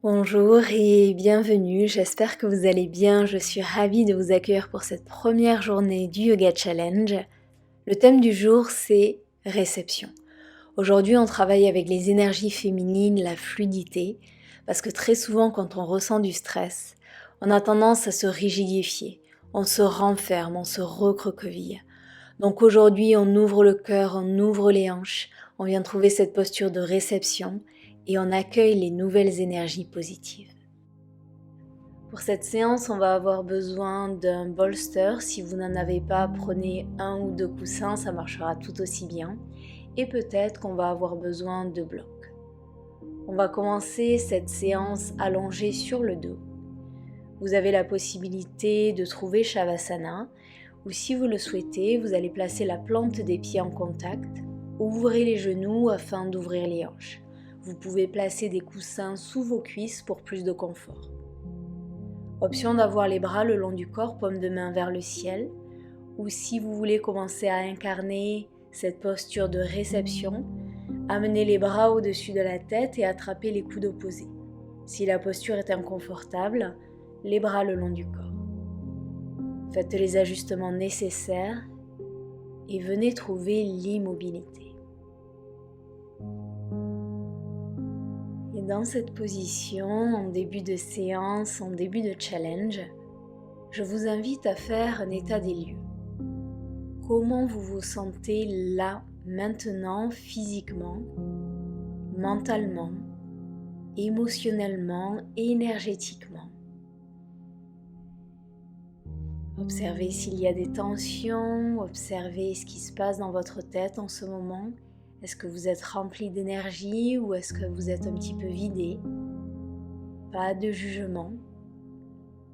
Bonjour et bienvenue, j'espère que vous allez bien, je suis ravie de vous accueillir pour cette première journée du Yoga Challenge. Le thème du jour c'est réception. Aujourd'hui on travaille avec les énergies féminines, la fluidité, parce que très souvent quand on ressent du stress, on a tendance à se rigidifier, on se renferme, on se recroqueville. Donc aujourd'hui on ouvre le cœur, on ouvre les hanches, on vient trouver cette posture de réception et on accueille les nouvelles énergies positives. Pour cette séance, on va avoir besoin d'un bolster. Si vous n'en avez pas, prenez un ou deux coussins, ça marchera tout aussi bien. Et peut-être qu'on va avoir besoin de blocs. On va commencer cette séance allongée sur le dos. Vous avez la possibilité de trouver Shavasana, ou si vous le souhaitez, vous allez placer la plante des pieds en contact, ouvrez les genoux afin d'ouvrir les hanches. Vous pouvez placer des coussins sous vos cuisses pour plus de confort. Option d'avoir les bras le long du corps, paume de main vers le ciel, ou si vous voulez commencer à incarner cette posture de réception, amenez les bras au-dessus de la tête et attrapez les coudes opposés. Si la posture est inconfortable, les bras le long du corps. Faites les ajustements nécessaires et venez trouver l'immobilité. Et dans cette position, en début de séance, en début de challenge, je vous invite à faire un état des lieux. Comment vous vous sentez là, maintenant, physiquement, mentalement, émotionnellement, énergétiquement. Observez s'il y a des tensions, observez ce qui se passe dans votre tête en ce moment. Est-ce que vous êtes rempli d'énergie ou est-ce que vous êtes un petit peu vidé? Pas de jugement,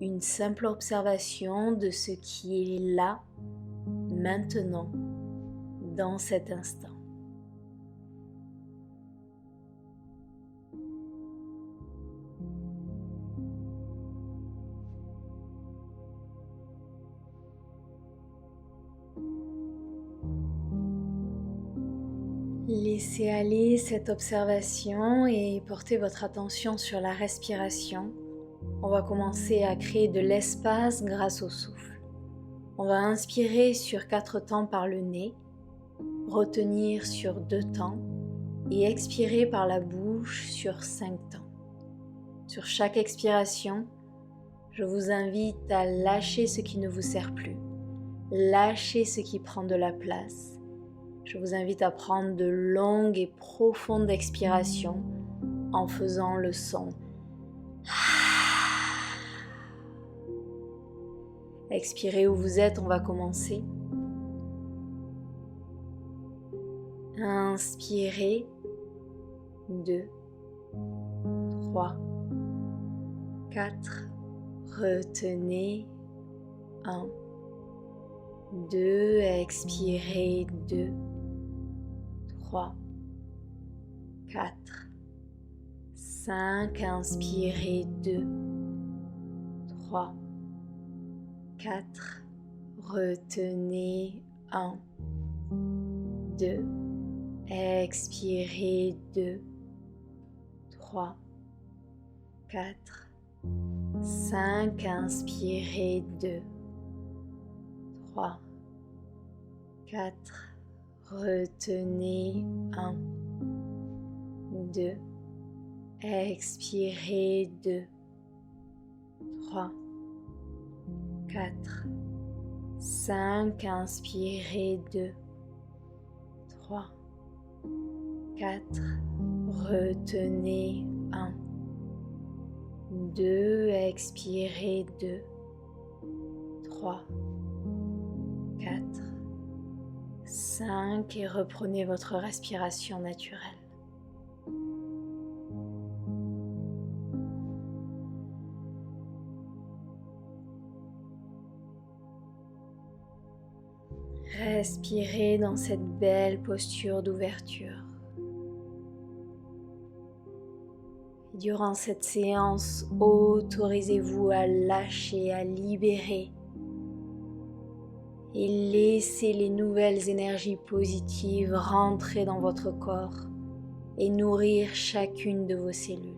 une simple observation de ce qui est là, maintenant, dans cet instant. Laissez aller cette observation et portez votre attention sur la respiration. On va commencer à créer de l'espace grâce au souffle. On va inspirer sur 4 temps par le nez, retenir sur 2 temps et expirer par la bouche sur 5 temps. Sur chaque expiration, je vous invite à lâcher ce qui ne vous sert plus, lâcher ce qui prend de la place. Je vous invite à prendre de longues et profondes expirations en faisant le son. Expirez où vous êtes, on va commencer. Inspirez. 2, 3, 4. Retenez. 1, 2. Expirez. 2, 3, 4, 5. Inspirez. 2, 3, 4. Retenez. 1, 2. Expirez. 2, 3, 4, 5. Inspirez. 2, 3, 4. Retenez. 1, 2. Expirez. 2, 3, 4, 5. Inspirez. 2, 3, 4. Retenez. 1, 2. Expirez. 2, 3, 4, 5 et reprenez votre respiration naturelle. Respirez dans cette belle posture d'ouverture. Durant cette séance, autorisez-vous à lâcher, à libérer et laissez les nouvelles énergies positives rentrer dans votre corps et nourrir chacune de vos cellules.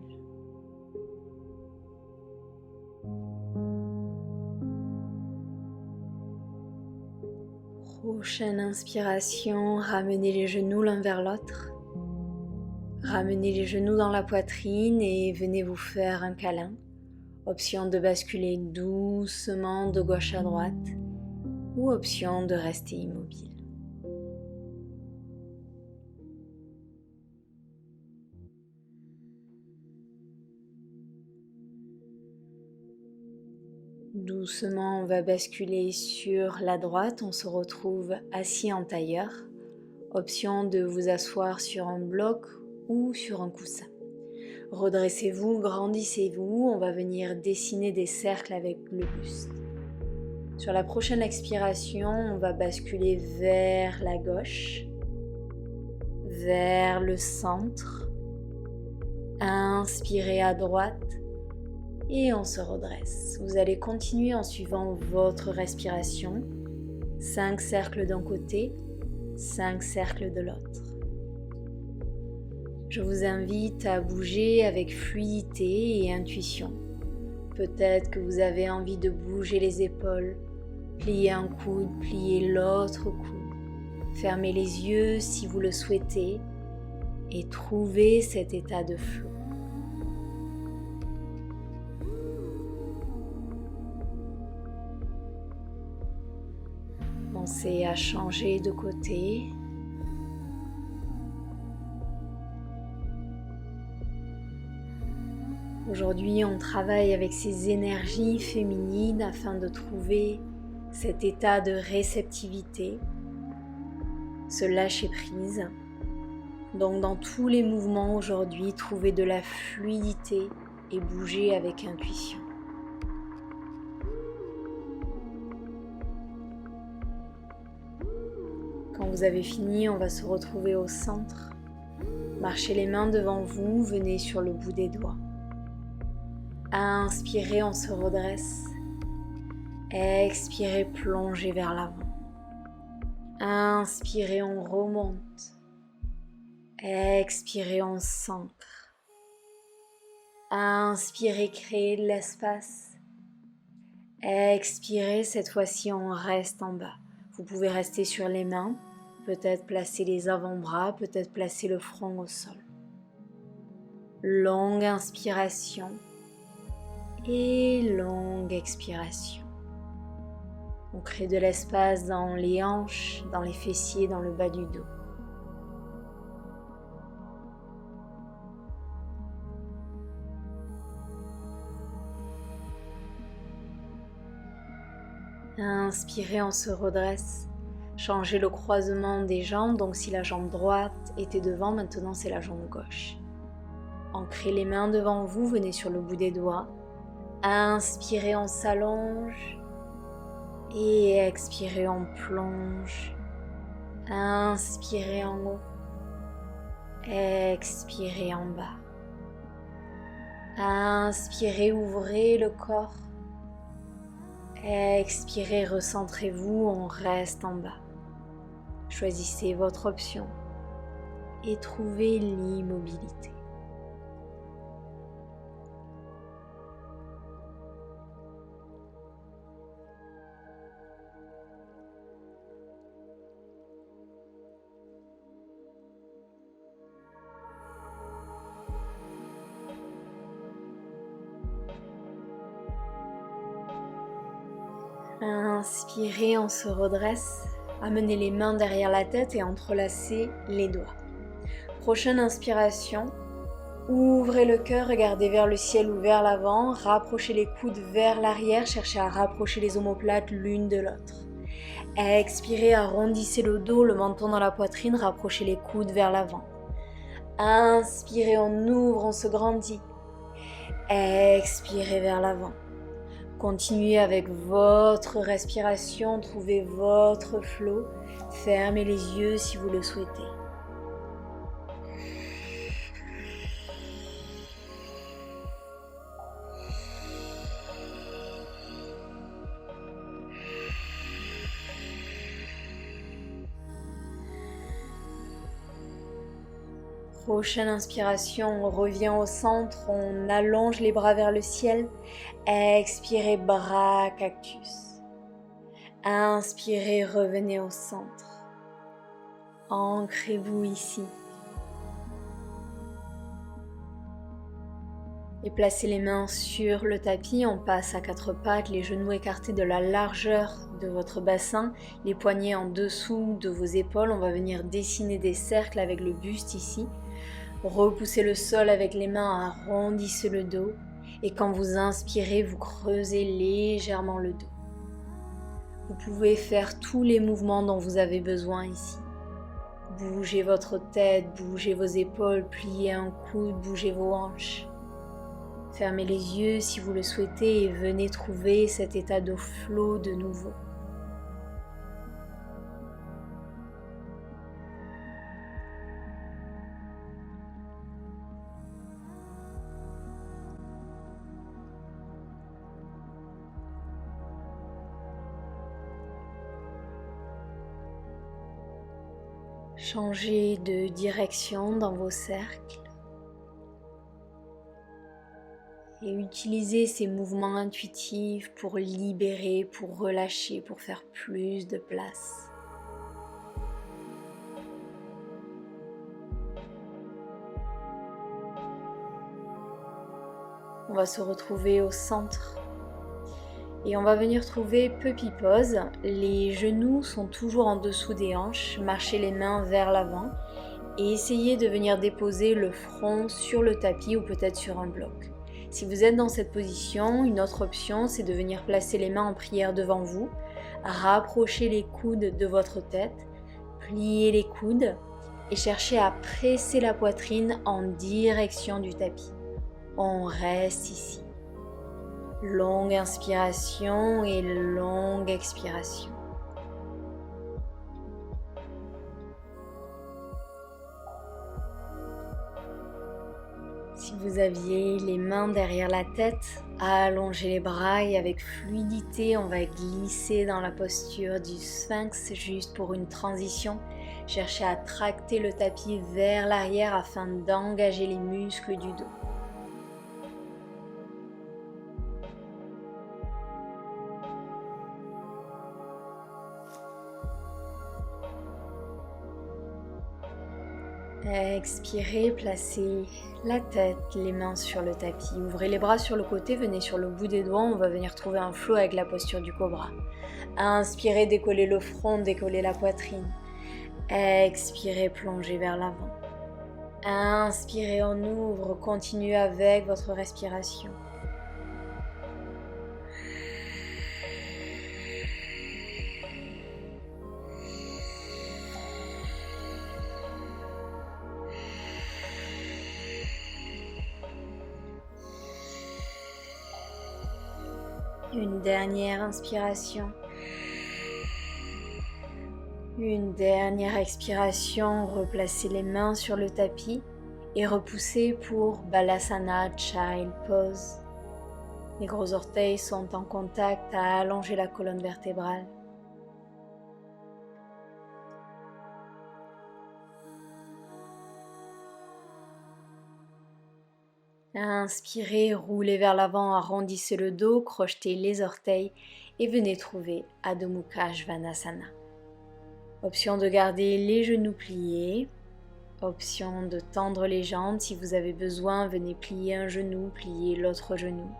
Prochaine inspiration, ramenez les genoux l'un vers l'autre. Ramenez les genoux dans la poitrine et venez vous faire un câlin. Option de basculer doucement de gauche à droite ou option de rester immobile. Doucement, on va basculer sur la droite. On se retrouve assis en tailleur. Option de vous asseoir sur un bloc ou sur un coussin. Redressez-vous, grandissez-vous. On va venir dessiner des cercles avec le buste. Sur la prochaine expiration, on va basculer vers la gauche, vers le centre. Inspirez à droite. Et on se redresse. Vous allez continuer en suivant votre respiration. 5 cercles d'un côté, 5 cercles de l'autre. Je vous invite à bouger avec fluidité et intuition. Peut-être que vous avez envie de bouger les épaules, plier un coude, plier l'autre coude. Fermez les yeux si vous le souhaitez et trouvez cet état de flot. Pensez à changer de côté. Aujourd'hui, on travaille avec ces énergies féminines afin de trouver cet état de réceptivité, ce lâcher-prise. Donc, dans tous les mouvements aujourd'hui, trouvez de la fluidité et bougez avec intuition. Quand vous avez fini, on va se retrouver au centre. Marchez les mains devant vous, venez sur le bout des doigts. Inspirez, on se redresse. Expirez, plongez vers l'avant. Inspirez, on remonte. Expirez, on s'ancre. Inspirez, créez de l'espace. Expirez, cette fois-ci on reste en bas. Vous pouvez rester sur les mains, peut-être placer les avant-bras, peut-être placer le front au sol. Longue inspiration et longue expiration. On crée de l'espace dans les hanches, dans les fessiers, dans le bas du dos. Inspirez, on se redresse. Changez le croisement des jambes, donc si la jambe droite était devant, maintenant c'est la jambe gauche. Ancrez les mains devant vous, venez sur le bout des doigts. Inspirez, on s'allonge. Et expirez, on plonge. Inspirez en haut. Expirez en bas. Inspirez, ouvrez le corps. Expirez, recentrez-vous, on reste en bas. Choisissez votre option et trouvez l'immobilité. Inspirez, on se redresse. Amenez les mains derrière la tête et entrelacez les doigts. Prochaine inspiration. Ouvrez le cœur, regardez vers le ciel ou vers l'avant. Rapprochez les coudes vers l'arrière. Cherchez à rapprocher les omoplates l'une de l'autre. Expirez, arrondissez le dos, le menton dans la poitrine. Rapprochez les coudes vers l'avant. Inspirez, on ouvre, on se grandit. Expirez vers l'avant. Continuez avec votre respiration, trouvez votre flot. Fermez les yeux si vous le souhaitez. Prochaine inspiration, on revient au centre, on allonge les bras vers le ciel. Expirez, bras cactus. Inspirez, revenez au centre. Ancrez-vous ici. Et placez les mains sur le tapis, on passe à quatre pattes, les genoux écartés de la largeur de votre bassin, les poignets en dessous de vos épaules. On va venir dessiner des cercles avec le buste ici. Repoussez le sol avec les mains, arrondissez le dos. Et quand vous inspirez, vous creusez légèrement le dos. Vous pouvez faire tous les mouvements dont vous avez besoin ici. Bougez votre tête, bougez vos épaules, pliez un coude, bougez vos hanches. Fermez les yeux si vous le souhaitez et venez trouver cet état de flow de nouveau. Changez de direction dans vos cercles. Et utilisez ces mouvements intuitifs pour libérer, pour relâcher, pour faire plus de place. On va se retrouver au centre et on va venir trouver Puppy Pose. Les genoux sont toujours en dessous des hanches, marchez les mains vers l'avant et essayez de venir déposer le front sur le tapis ou peut-être sur un bloc. Si vous êtes dans cette position, une autre option, c'est de venir placer les mains en prière devant vous, rapprocher les coudes de votre tête, plier les coudes et chercher à presser la poitrine en direction du tapis. On reste ici. Longue inspiration et longue expiration. Si vous aviez les mains derrière la tête, allongez les bras et avec fluidité, on va glisser dans la posture du sphinx juste pour une transition. Cherchez à tracter le tapis vers l'arrière afin d'engager les muscles du dos. Expirez, placez la tête, les mains sur le tapis. Ouvrez les bras sur le côté, venez sur le bout des doigts. On va venir trouver un flow avec la posture du cobra. Inspirez, décollez le front, décollez la poitrine. Expirez, plongez vers l'avant. Inspirez, on ouvre, continuez avec votre respiration. Une dernière inspiration. Une dernière expiration. Replacez les mains sur le tapis et repoussez pour Balasana Child Pose. Les gros orteils sont en contact à allonger la colonne vertébrale. Inspirez, roulez vers l'avant, arrondissez le dos, crochetez les orteils et venez trouver Adho Mukha Svanasana. Option de garder les genoux pliés, option de tendre les jambes. Si vous avez besoin, venez plier un genou, plier l'autre genou.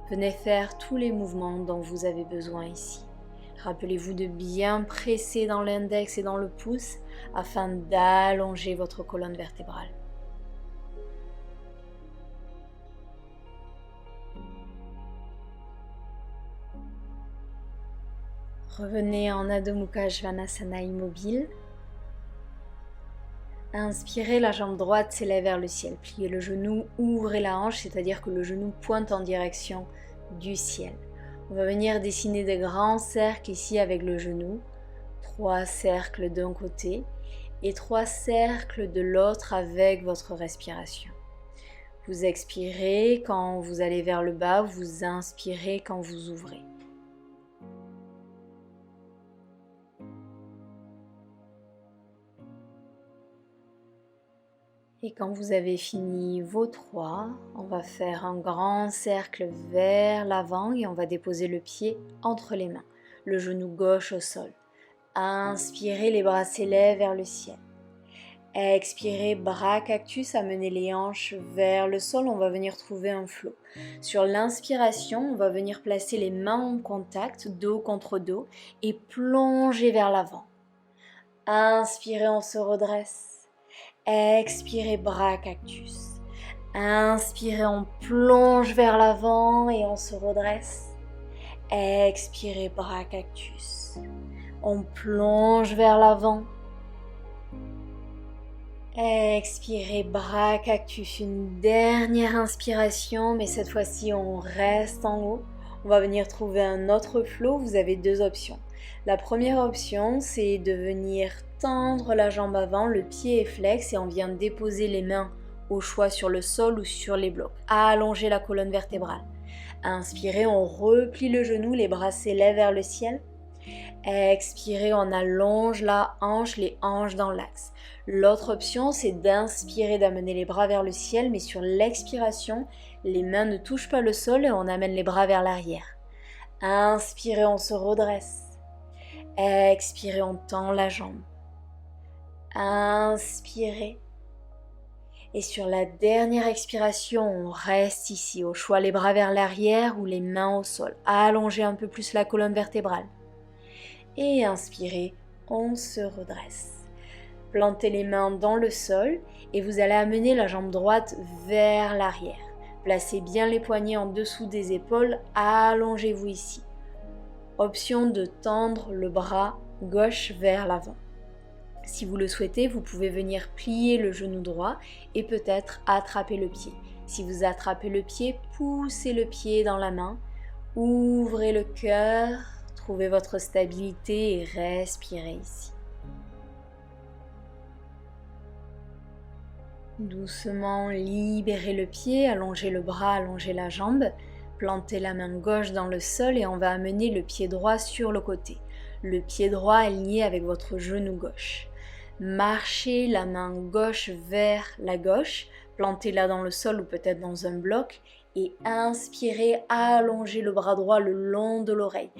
Venez faire tous les mouvements dont vous avez besoin ici. Rappelez-vous de bien presser dans l'index et dans le pouce afin d'allonger votre colonne vertébrale. Revenez en Adho Mukha Svanasana immobile. Inspirez, la jambe droite s'élève vers le ciel. Pliez le genou, ouvrez la hanche, c'est-à-dire que le genou pointe en direction du ciel. On va venir dessiner des grands cercles ici avec le genou. 3 cercles d'un côté et 3 cercles de l'autre avec votre respiration. Vous expirez quand vous allez vers le bas, vous inspirez quand vous ouvrez. Et quand vous avez fini vos 3, on va faire un grand cercle vers l'avant et on va déposer le pied entre les mains. le genou gauche au sol. Inspirez, les bras s'élèvent vers le ciel. Expirez, bras cactus, amenez les hanches vers le sol, on va venir trouver un flot. Sur l'inspiration, on va venir placer les mains en contact, dos contre dos, et plonger vers l'avant. Inspirez, on se redresse. Expirez, bras cactus. Inspirez, on plonge vers l'avant et on se redresse. Expirez, bras cactus. On plonge vers l'avant. Expirez, bras cactus. Une dernière inspiration, mais cette fois-ci on reste en haut. On va venir trouver un autre flow. Vous avez deux options. La première option, c'est de venir tendre la jambe avant, le pied est flex et on vient déposer les mains au choix sur le sol ou sur les blocs. Allongez la colonne vertébrale. Inspirez, on replie le genou, les bras s'élèvent vers le ciel. Expirez, on allonge la hanche, les hanches dans l'axe. L'autre option, c'est d'inspirer, d'amener les bras vers le ciel, mais sur l'expiration, les mains ne touchent pas le sol et on amène les bras vers l'arrière. Inspirez, on se redresse. Expirez, on tend la jambe. Inspirez. Et sur la dernière expiration, on reste ici, au choix les bras vers l'arrière ou les mains au sol. Allongez un peu plus la colonne vertébrale. Et inspirez, on se redresse. Plantez les mains dans le sol et vous allez amener la jambe droite vers l'arrière. Placez bien les poignets en dessous des épaules, allongez-vous ici. Option de tendre le bras gauche vers l'avant. Si vous le souhaitez, vous pouvez venir plier le genou droit et peut-être attraper le pied. Si vous attrapez le pied, poussez le pied dans la main, ouvrez le cœur, trouvez votre stabilité et respirez ici. Doucement, libérez le pied, allongez le bras, allongez la jambe, plantez la main gauche dans le sol et on va amener le pied droit sur le côté. Le pied droit aligné avec votre genou gauche. Marchez la main gauche vers la gauche, plantez-la dans le sol ou peut-être dans un bloc et inspirez, allongez le bras droit le long de l'oreille.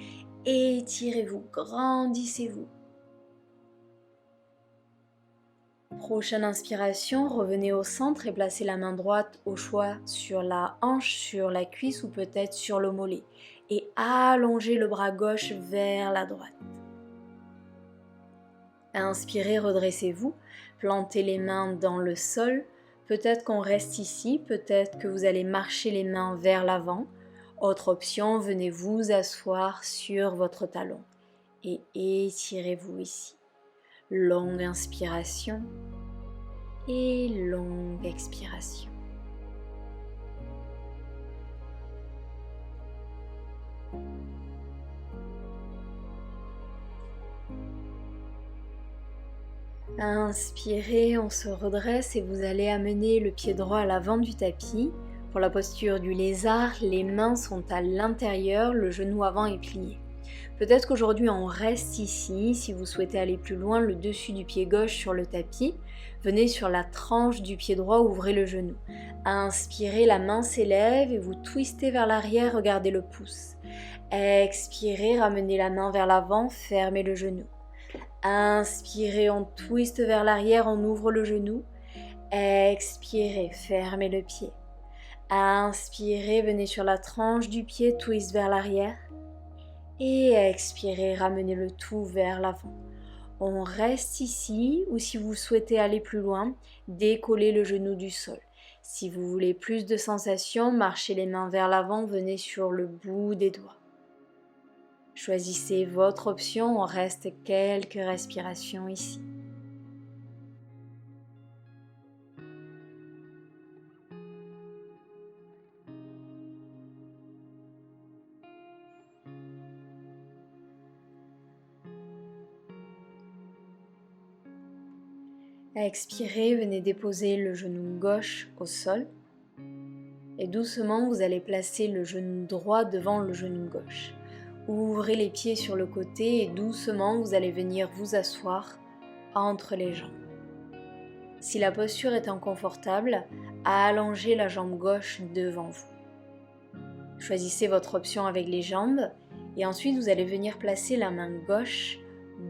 Étirez-vous, grandissez-vous. Prochaine inspiration, revenez au centre et placez la main droite au choix sur la hanche, sur la cuisse ou peut-être sur le mollet. Et allongez le bras gauche vers la droite. Inspirez, redressez-vous, plantez les mains dans le sol. Peut-être qu'on reste ici, peut-être que vous allez marcher les mains vers l'avant. Autre option, venez vous asseoir sur votre talon et étirez-vous ici. Longue inspiration et longue expiration. Inspirez, on se redresse et vous allez amener le pied droit à l'avant du tapis. Pour la posture du lézard, les mains sont à l'intérieur, le genou avant est plié. Peut-être qu'aujourd'hui on reste ici, si vous souhaitez aller plus loin, le dessus du pied gauche sur le tapis. Venez sur la tranche du pied droit, ouvrez le genou. Inspirez, la main s'élève et vous twistez vers l'arrière, regardez le pouce. Expirez, ramenez la main vers l'avant, fermez le genou. Inspirez, on twiste vers l'arrière, on ouvre le genou. Expirez, fermez le pied. Inspirez, venez sur la tranche du pied, twist vers l'arrière. Et expirez, ramenez le tout vers l'avant. On reste ici ou si vous souhaitez aller plus loin, décollez le genou du sol. Si vous voulez plus de sensations, marchez les mains vers l'avant, venez sur le bout des doigts. Choisissez votre option, on reste quelques respirations ici. Expirez, venez déposer le genou gauche au sol et doucement vous allez placer le genou droit devant le genou gauche. Ouvrez les pieds sur le côté et doucement vous allez venir vous asseoir entre les jambes. Si la posture est inconfortable, allongez la jambe gauche devant vous. Choisissez votre option avec les jambes Et ensuite, vous allez venir placer la main gauche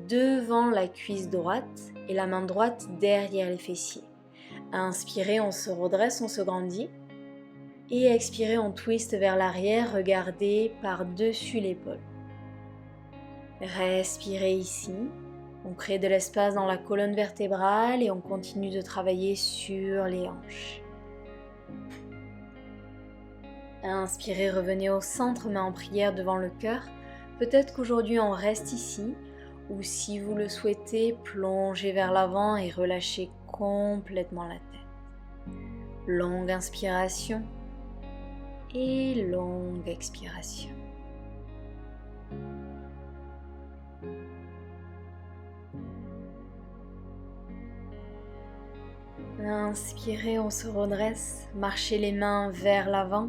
devant la cuisse droite et la main droite derrière les fessiers. Inspirez, on se redresse, on se grandit. Et expirez, on twist vers l'arrière, regardez par-dessus l'épaule. Respirez ici. On crée de l'espace dans la colonne vertébrale et on continue de travailler sur les hanches. Inspirez, revenez au centre, main en prière devant le cœur. Peut-être qu'aujourd'hui on reste ici, ou si vous le souhaitez, plongez vers l'avant et relâchez complètement la tête. Longue inspiration et longue expiration. Inspirez, on se redresse, marchez les mains vers l'avant,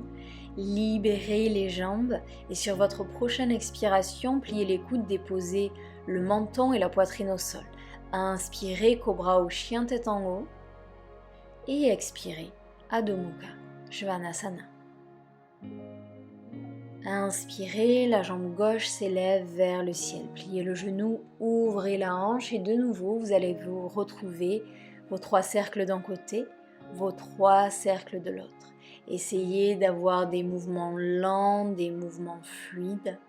libérez les jambes et sur votre prochaine expiration, pliez les coudes, déposez le menton et la poitrine au sol. Inspirez, cobra ou chien tête en haut et expirez, Adho Mukha, Svanasana. Inspirez, la jambe gauche s'élève vers le ciel, pliez le genou, ouvrez la hanche et de nouveau vous allez vous retrouver vos 3 cercles d'un côté, vos 3 cercles de l'autre. Essayez d'avoir des mouvements lents, des mouvements fluides.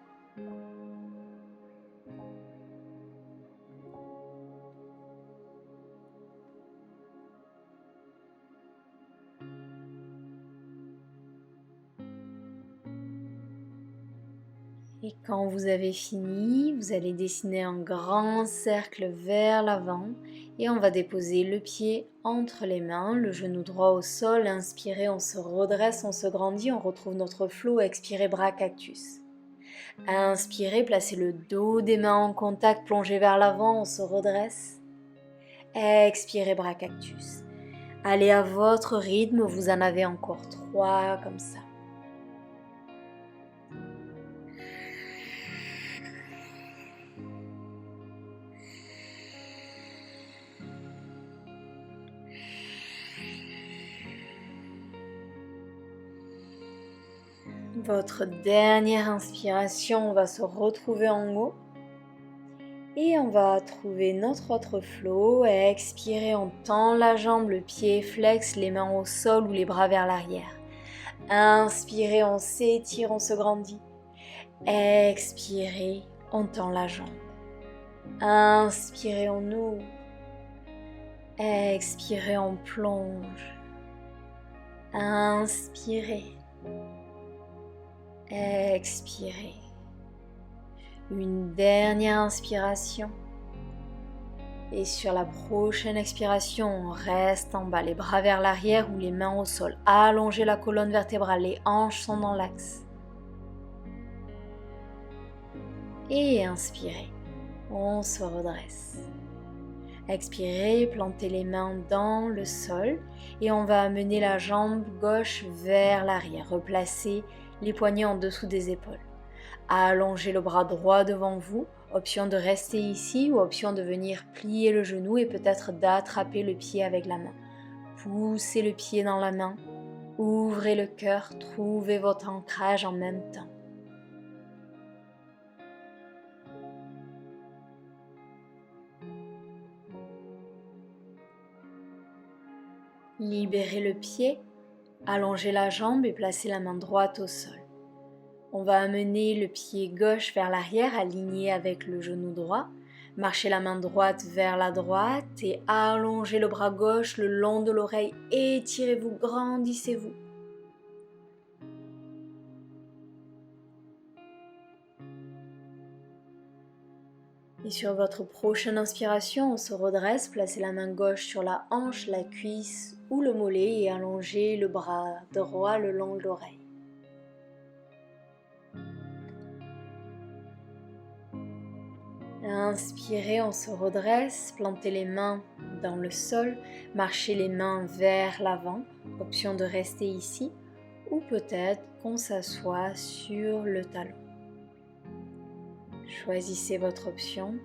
Et quand vous avez fini, vous allez dessiner un grand cercle vers l'avant et on va déposer le pied entre les mains, le genou droit au sol. Inspirez, on se redresse, on se grandit, on retrouve notre flow. Expirez, bras cactus. Inspirez, placez le dos des mains en contact, plongez vers l'avant, on se redresse. Expirez, bras cactus. Allez à votre rythme, vous en avez encore 3 comme ça. Votre dernière inspiration, on va se retrouver en haut et on va trouver notre autre flow. Expirez, on tend la jambe, le pied flex, les mains au sol ou les bras vers l'arrière. Inspirez, on s'étire, on se grandit. Expirez, on tend la jambe. Inspirez, on ouvre. Expirez, on plonge. Inspirez. Expirez. Une dernière inspiration. Et sur la prochaine expiration, on reste en bas, les bras vers l'arrière ou les mains au sol. Allongez la colonne vertébrale, les hanches sont dans l'axe. Et inspirez, on se redresse. Expirez, plantez les mains dans le sol et on va amener la jambe gauche vers l'arrière. Replacez les poignets en dessous des épaules. Allongez le bras droit devant vous, option de rester ici ou option de venir plier le genou et peut-être d'attraper le pied avec la main. Poussez le pied dans la main, ouvrez le cœur, trouvez votre ancrage en même temps. Libérez le pied, allongez la jambe et placez la main droite au sol. On va amener le pied gauche vers l'arrière, aligné avec le genou droit. Marchez la main droite vers la droite et allongez le bras gauche le long de l'oreille. Étirez-vous, grandissez-vous. Et sur votre prochaine inspiration, on se redresse, placez la main gauche sur la hanche, la cuisse ou le mollet et allongez le bras droit le long de l'oreille. Inspirez, on se redresse, plantez les mains dans le sol, marchez les mains vers l'avant, option de rester ici, ou peut-être qu'on s'assoit sur le talon. Choisissez votre option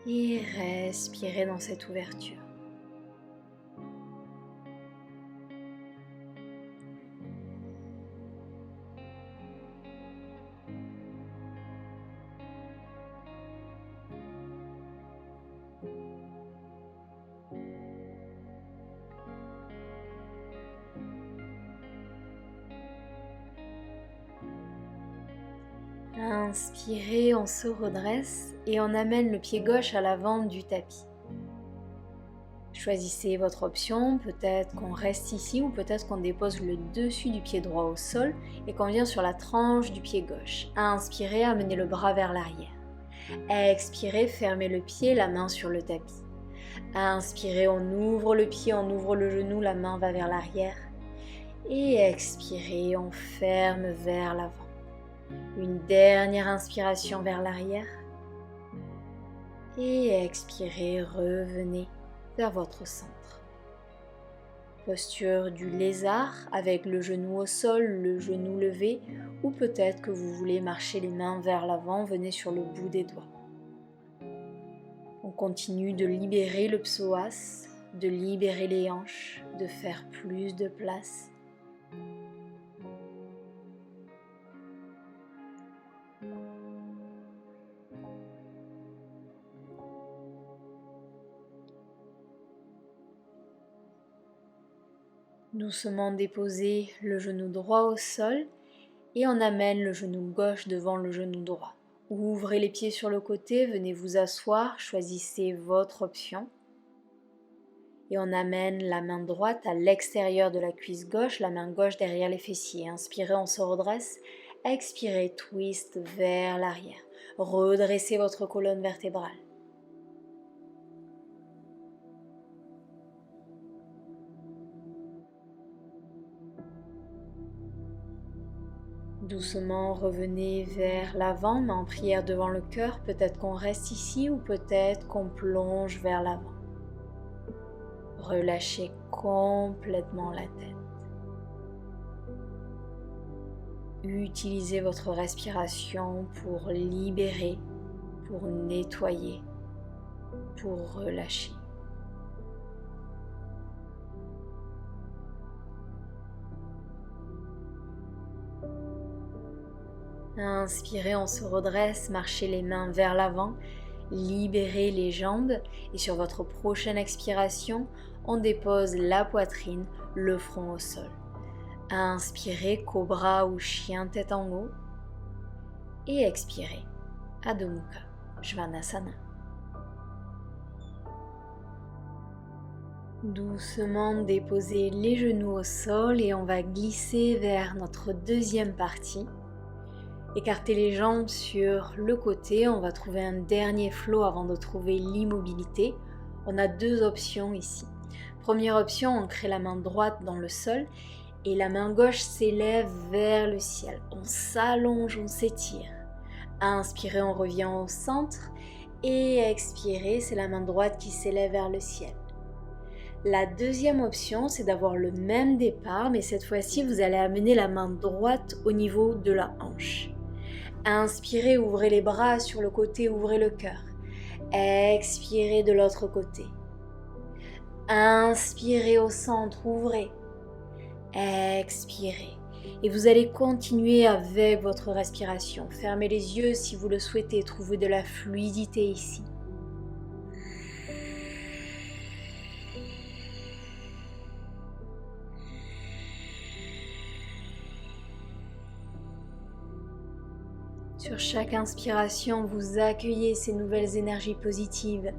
et respirez dans cette ouverture. Inspirez, on se redresse et on amène le pied gauche à l'avant du tapis. Choisissez votre option, peut-être qu'on reste ici ou peut-être qu'on dépose le dessus du pied droit au sol et qu'on vient sur la tranche du pied gauche. Inspirez, amenez le bras vers l'arrière. Expirez, fermez le pied, la main sur le tapis. Inspirez, on ouvre le pied, on ouvre le genou, la main va vers l'arrière. Et expirez, on ferme vers l'avant. Une dernière inspiration vers l'arrière. Et expirez, revenez vers votre centre. Posture du lézard avec le genou au sol, le genou levé, ou peut-être que vous voulez marcher les mains vers l'avant, venez sur le bout des doigts. On continue de libérer le psoas, de libérer les hanches, de faire plus de place. Doucement déposez le genou droit au sol et on amène le genou gauche devant le genou droit. Ouvrez les pieds sur le côté, venez vous asseoir, choisissez votre option. Et on amène la main droite à l'extérieur de la cuisse gauche, la main gauche derrière les fessiers. Inspirez, on se redresse. Expirez, twist vers l'arrière. Redressez votre colonne vertébrale. Doucement, revenez vers l'avant, main en prière devant le cœur. Peut-être qu'on reste ici ou peut-être qu'on plonge vers l'avant. Relâchez complètement la tête. Utilisez votre respiration pour libérer, pour nettoyer, pour relâcher. Inspirez, on se redresse, marchez les mains vers l'avant, libérez les jambes et sur votre prochaine expiration, on dépose la poitrine, le front au sol. Inspirez, cobra ou chien tête en haut et expirez, Adho Mukha Svanasana. Doucement déposez les genoux au sol et on va glisser vers notre deuxième partie. Écartez les jambes sur le côté, on va trouver un dernier flow avant de trouver l'immobilité. On a deux options ici. Première option, on crée la main droite dans le sol et la main gauche s'élève vers le ciel. On s'allonge, on s'étire. Inspirez, on revient au centre et expirez, c'est la main droite qui s'élève vers le ciel. La deuxième option, c'est d'avoir le même départ, mais cette fois-ci, vous allez amener la main droite au niveau de la hanche. Inspirez, ouvrez les bras sur le côté, ouvrez le cœur. Expirez de l'autre côté. Inspirez au centre, ouvrez. Expirez. Et vous allez continuer avec votre respiration. Fermez les yeux si vous le souhaitez, trouvez de la fluidité ici. Sur chaque inspiration, vous accueillez ces nouvelles énergies positives.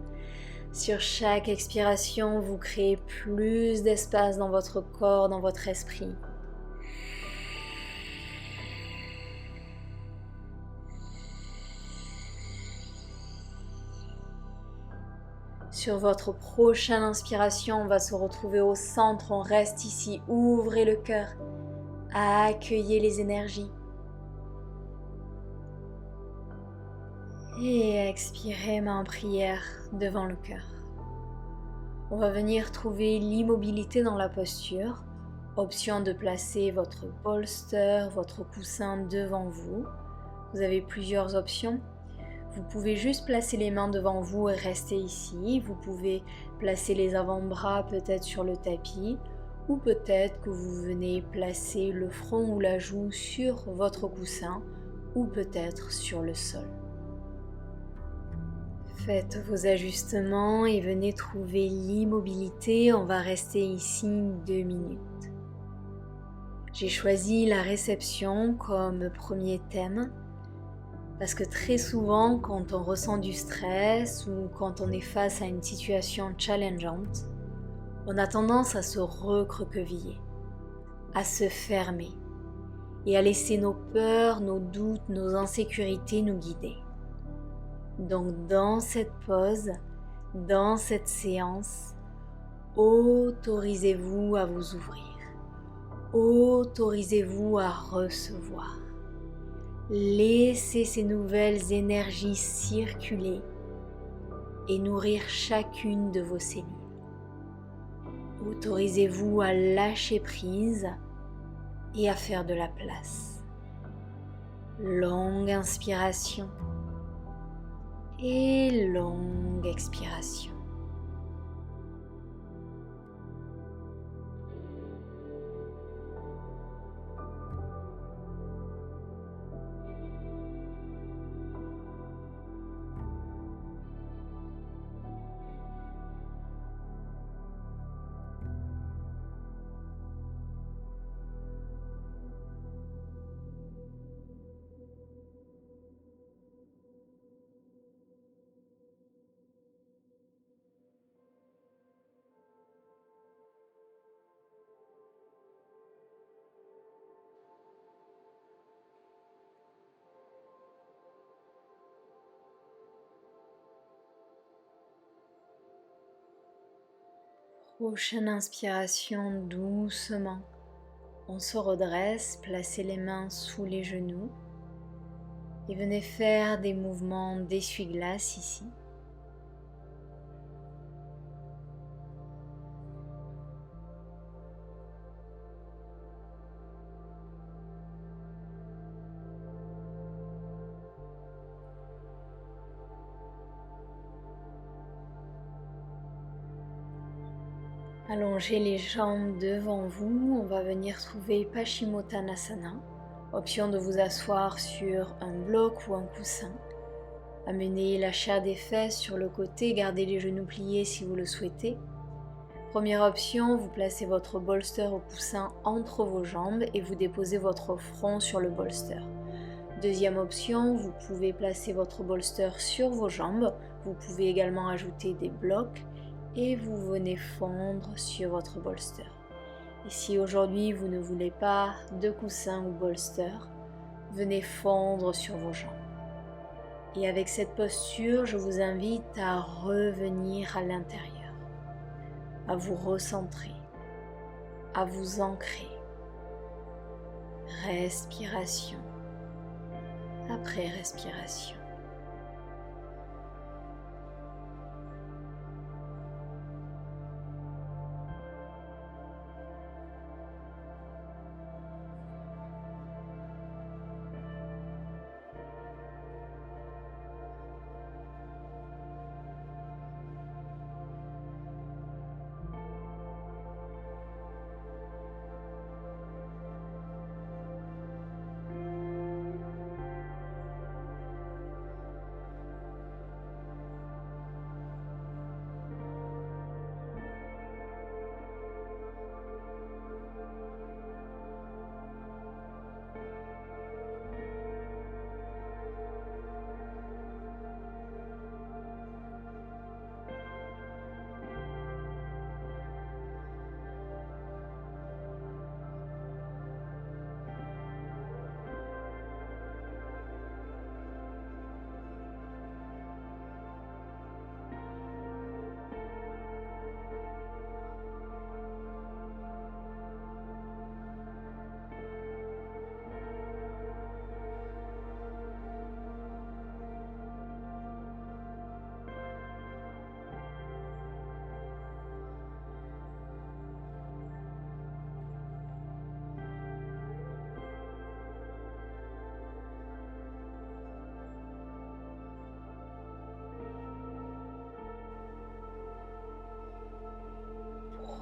Sur chaque expiration, vous créez plus d'espace dans votre corps, dans votre esprit. Sur votre prochaine inspiration, on va se retrouver au centre, on reste ici, ouvrez le cœur, accueillez les énergies. Et expirez, main en prière devant le cœur. On va venir trouver l'immobilité dans la posture. Option de placer votre bolster, votre coussin devant vous. Vous avez plusieurs options. Vous pouvez juste placer les mains devant vous et rester ici. Vous pouvez placer les avant-bras peut-être sur le tapis. Ou peut-être que vous venez placer le front ou la joue sur votre coussin. Ou peut-être sur le sol. Faites vos ajustements et venez trouver l'immobilité. On va rester ici 2 minutes. J'ai choisi la réception comme premier thème. Parce que très souvent, quand on ressent du stress ou quand on est face à une situation challengeante, on a tendance à se recroqueviller, à se fermer et à laisser nos peurs, nos doutes, nos insécurités nous guider. Donc dans cette pause, dans cette séance, autorisez-vous à vous ouvrir. Autorisez-vous à recevoir. Laissez ces nouvelles énergies circuler et nourrir chacune de vos cellules. Autorisez-vous à lâcher prise et à faire de la place. Longue inspiration et longue expiration. Prochaine inspiration, doucement. On se redresse, placez les mains sous les genoux et venez faire des mouvements d'essuie-glace ici. Allongez les jambes devant vous, on va venir trouver Paschimottanasana, option de vous asseoir sur un bloc ou un coussin. Amenez la chair des fesses sur le côté, gardez les genoux pliés si vous le souhaitez. Première option, vous placez votre bolster au coussin entre vos jambes et vous déposez votre front sur le bolster. Deuxième option, vous pouvez placer votre bolster sur vos jambes, vous pouvez également ajouter des blocs et vous venez fondre sur votre bolster. Et si aujourd'hui vous ne voulez pas de coussin ou bolster, venez fondre sur vos jambes. Et avec cette posture, je vous invite à revenir à l'intérieur, à vous recentrer, à vous ancrer. Respiration après respiration.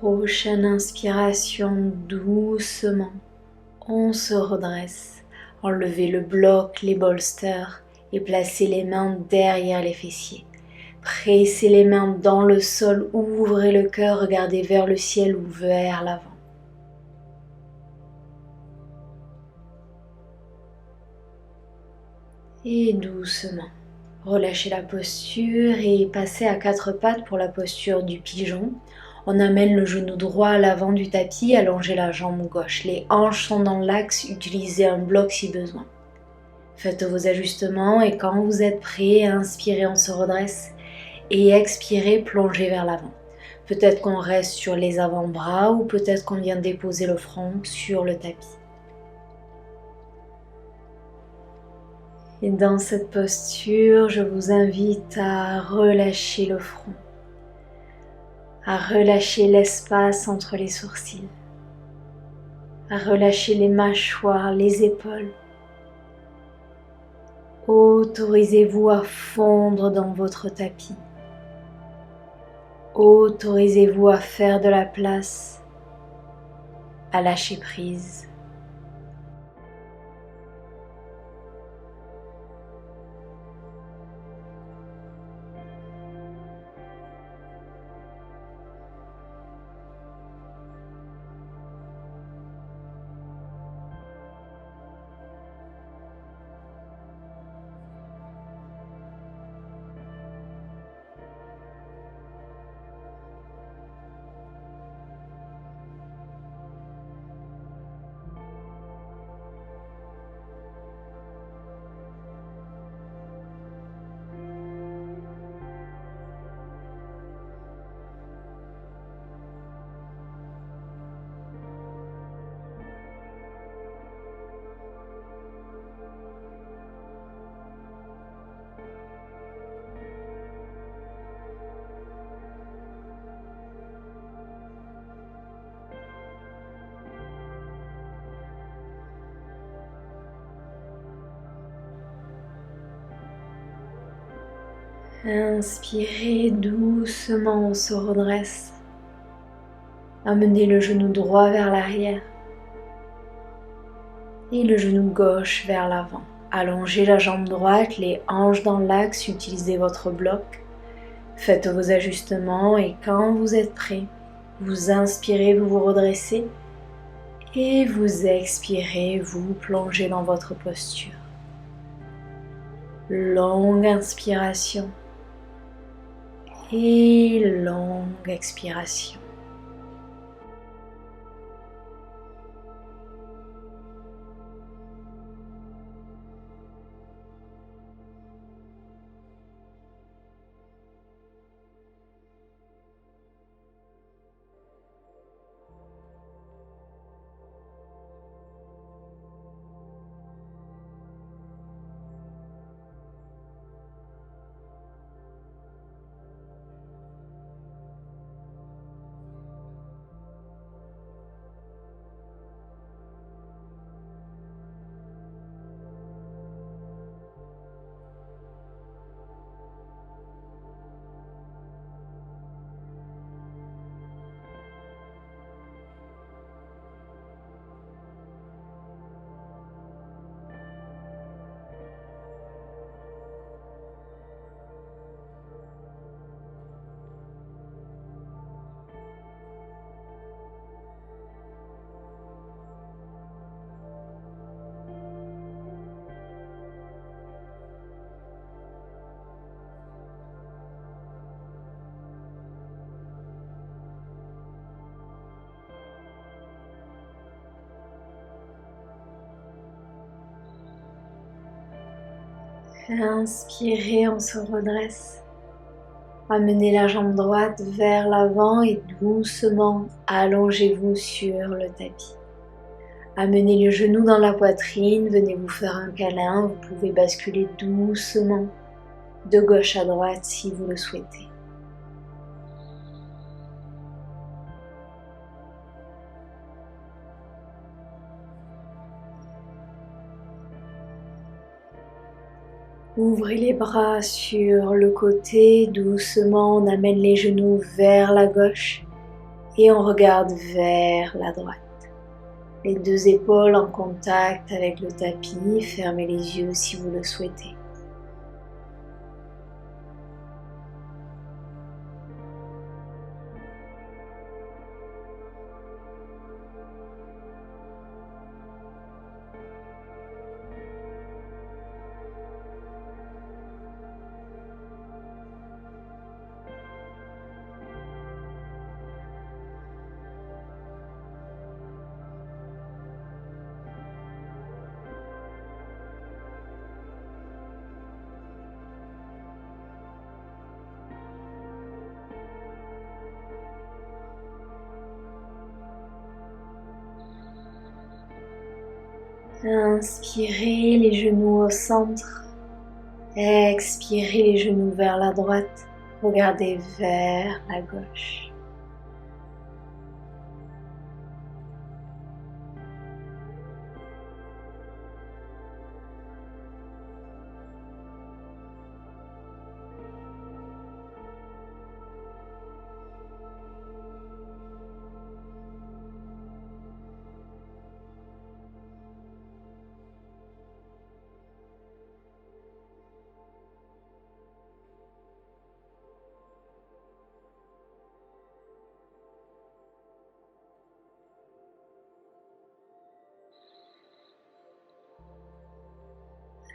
Prochaine inspiration, doucement, on se redresse. Enlevez le bloc, les bolsters et placez les mains derrière les fessiers. Pressez les mains dans le sol, ouvrez le cœur, regardez vers le ciel ou vers l'avant. Et doucement, relâchez la posture et passez à quatre pattes pour la posture du pigeon. On amène le genou droit à l'avant du tapis, allongez la jambe gauche. Les hanches sont dans l'axe, utilisez un bloc si besoin. Faites vos ajustements et quand vous êtes prêt, inspirez, on se redresse et expirez, plongez vers l'avant. Peut-être qu'on reste sur les avant-bras ou peut-être qu'on vient déposer le front sur le tapis. Et dans cette posture, je vous invite à relâcher le front, à relâcher l'espace entre les sourcils, à relâcher les mâchoires, les épaules. Autorisez-vous à fondre dans votre tapis. Autorisez-vous à faire de la place, à lâcher prise. Inspirez doucement, on se redresse. Amenez le genou droit vers l'arrière et le genou gauche vers l'avant. Allongez la jambe droite, les hanches dans l'axe, utilisez votre bloc. Faites vos ajustements et quand vous êtes prêt, vous inspirez, vous vous redressez et vous expirez, vous plongez dans votre posture. Longue inspiration et longue expiration. Inspirez, on se redresse. Amenez la jambe droite vers l'avant et doucement allongez-vous sur le tapis. Amenez le genou dans la poitrine, venez vous faire un câlin. Vous pouvez basculer doucement de gauche à droite si vous le souhaitez. Ouvrez les bras sur le côté, doucement on amène les genoux vers la gauche et on regarde vers la droite. Les deux épaules en contact avec le tapis, fermez les yeux si vous le souhaitez. Inspirez les genoux au centre. Expirez les genoux vers la droite. Regardez vers la gauche.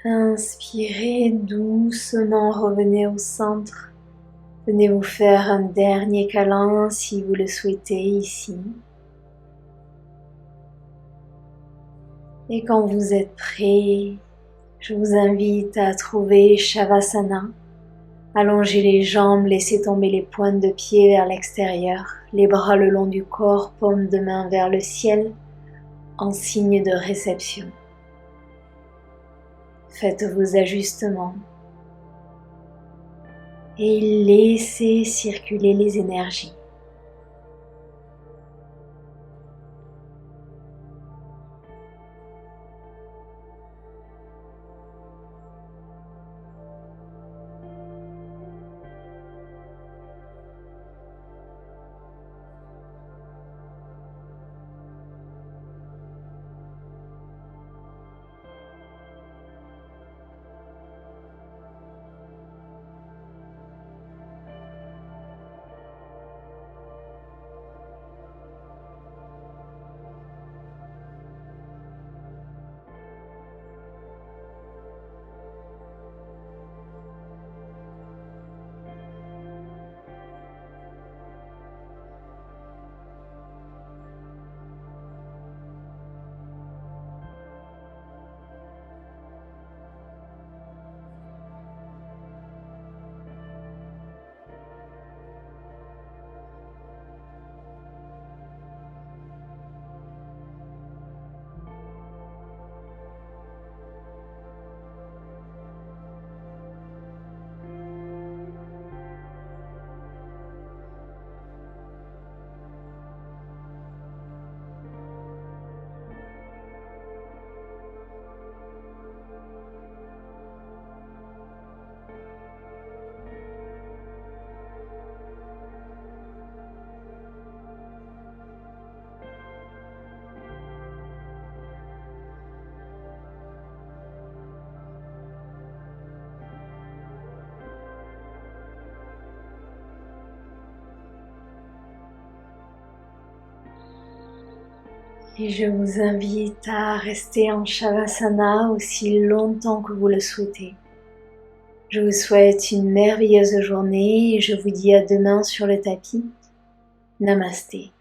Inspirez doucement, revenez au centre. Venez vous faire un dernier câlin si vous le souhaitez ici. Et quand vous êtes prêt, je vous invite à trouver Shavasana. Allongez les jambes, laissez tomber les pointes de pied vers l'extérieur, les bras le long du corps, paumes de main vers le ciel, en signe de réception. Faites vos ajustements et laissez circuler les énergies. Et je vous invite à rester en Shavasana aussi longtemps que vous le souhaitez. Je vous souhaite une merveilleuse journée et je vous dis à demain sur le tapis. Namasté.